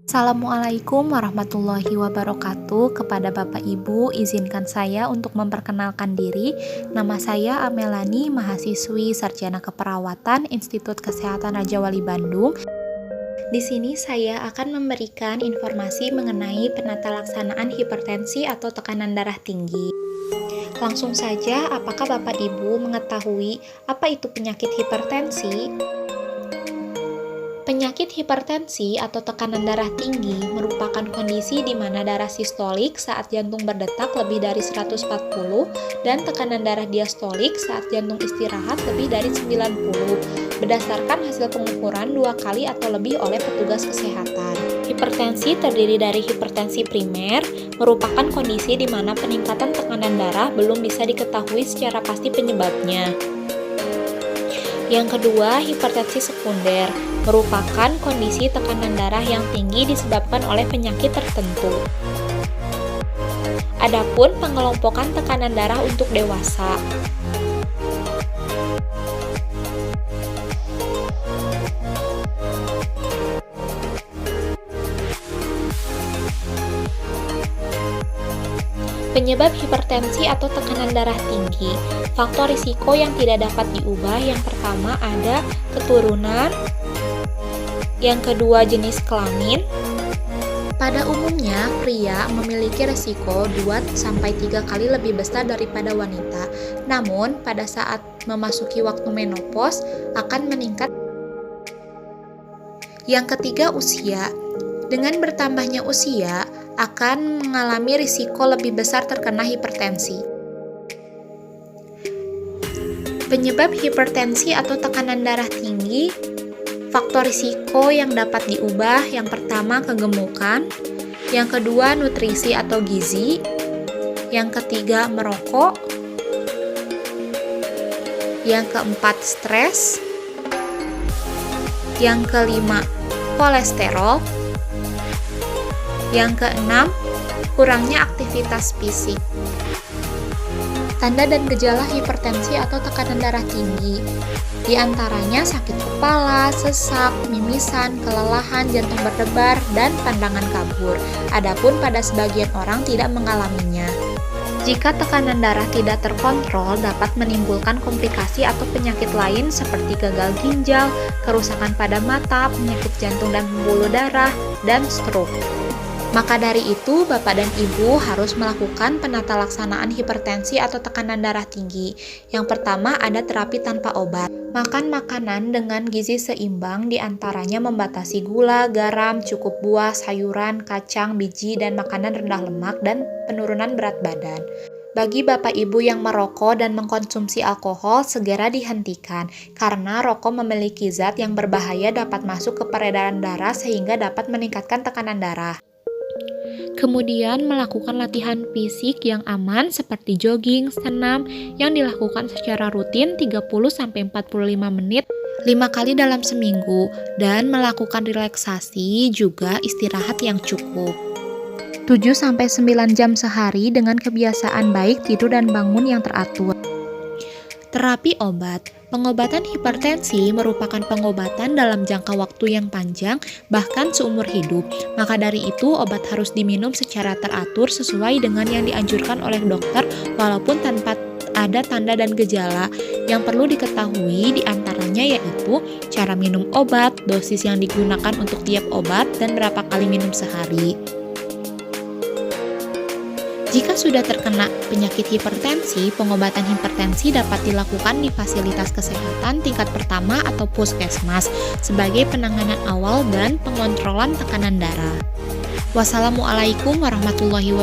Assalamualaikum warahmatullahi wabarakatuh. Kepada Bapak Ibu, izinkan saya untuk memperkenalkan diri. Nama saya Amelani, mahasiswi Sarjana Keperawatan Institut Kesehatan Raja Wali Bandung. Di sini saya akan memberikan informasi mengenai penata laksanaan hipertensi atau tekanan darah tinggi. Langsung saja, apakah Bapak Ibu mengetahui apa itu penyakit hipertensi? Penyakit hipertensi atau tekanan darah tinggi merupakan kondisi di mana darah sistolik saat jantung berdetak lebih dari 140 dan tekanan darah diastolik saat jantung istirahat lebih dari 90 berdasarkan hasil pengukuran 2 kali atau lebih oleh petugas kesehatan. Hipertensi terdiri dari hipertensi primer, merupakan kondisi di mana peningkatan tekanan darah belum bisa diketahui secara pasti penyebabnya. Yang kedua, hipertensi sekunder, merupakan kondisi tekanan darah yang tinggi disebabkan oleh penyakit tertentu. Adapun pengelompokan tekanan darah untuk dewasa. Penyebab hipertensi atau tekanan darah tinggi. Faktor risiko yang tidak dapat diubah yang pertama ada keturunan, yang kedua jenis kelamin. Pada umumnya, pria memiliki risiko 2-3 kali lebih besar daripada wanita. Namun, pada saat memasuki waktu menopause akan meningkat. Yang ketiga, usia. Dengan bertambahnya usia, akan mengalami risiko lebih besar terkena hipertensi. Penyebab hipertensi atau tekanan darah tinggi, faktor risiko yang dapat diubah, yang pertama kegemukan, yang kedua nutrisi atau gizi, yang ketiga merokok, yang keempat stres, yang kelima kolesterol, yang keenam, kurangnya aktivitas fisik. Tanda dan gejala hipertensi atau tekanan darah tinggi, di antaranya sakit kepala, sesak, mimisan, kelelahan, jantung berdebar, dan pandangan kabur. Adapun pada sebagian orang tidak mengalaminya. Jika tekanan darah tidak terkontrol, dapat menimbulkan komplikasi atau penyakit lain seperti gagal ginjal, kerusakan pada mata, penyakit jantung dan pembuluh darah, dan stroke. Maka dari itu, Bapak dan Ibu harus melakukan penata laksanaan hipertensi atau tekanan darah tinggi. Yang pertama ada terapi tanpa obat. Makan makanan dengan gizi seimbang, diantaranya membatasi gula, garam, cukup buah, sayuran, kacang, biji, dan makanan rendah lemak, dan penurunan berat badan. Bagi Bapak Ibu yang merokok dan mengkonsumsi alkohol, segera dihentikan, karena rokok memiliki zat yang berbahaya dapat masuk ke peredaran darah sehingga dapat meningkatkan tekanan darah. Kemudian melakukan latihan fisik yang aman seperti jogging, senam yang dilakukan secara rutin 30-45 menit 5 kali dalam seminggu, dan melakukan relaksasi juga istirahat yang cukup. 7-9 jam sehari dengan kebiasaan baik tidur dan bangun yang teratur. Terapi obat. Pengobatan hipertensi merupakan pengobatan dalam jangka waktu yang panjang, bahkan seumur hidup. Maka dari itu, obat harus diminum secara teratur sesuai dengan yang dianjurkan oleh dokter, walaupun tanpa ada tanda dan gejala. Yang perlu diketahui diantaranya yaitu cara minum obat, dosis yang digunakan untuk tiap obat, dan berapa kali minum sehari. Jika sudah terkena penyakit hipertensi, pengobatan hipertensi dapat dilakukan di fasilitas kesehatan tingkat pertama atau puskesmas sebagai penanganan awal dan pengontrolan tekanan darah. Wassalamualaikum warahmatullahi wabarakatuh.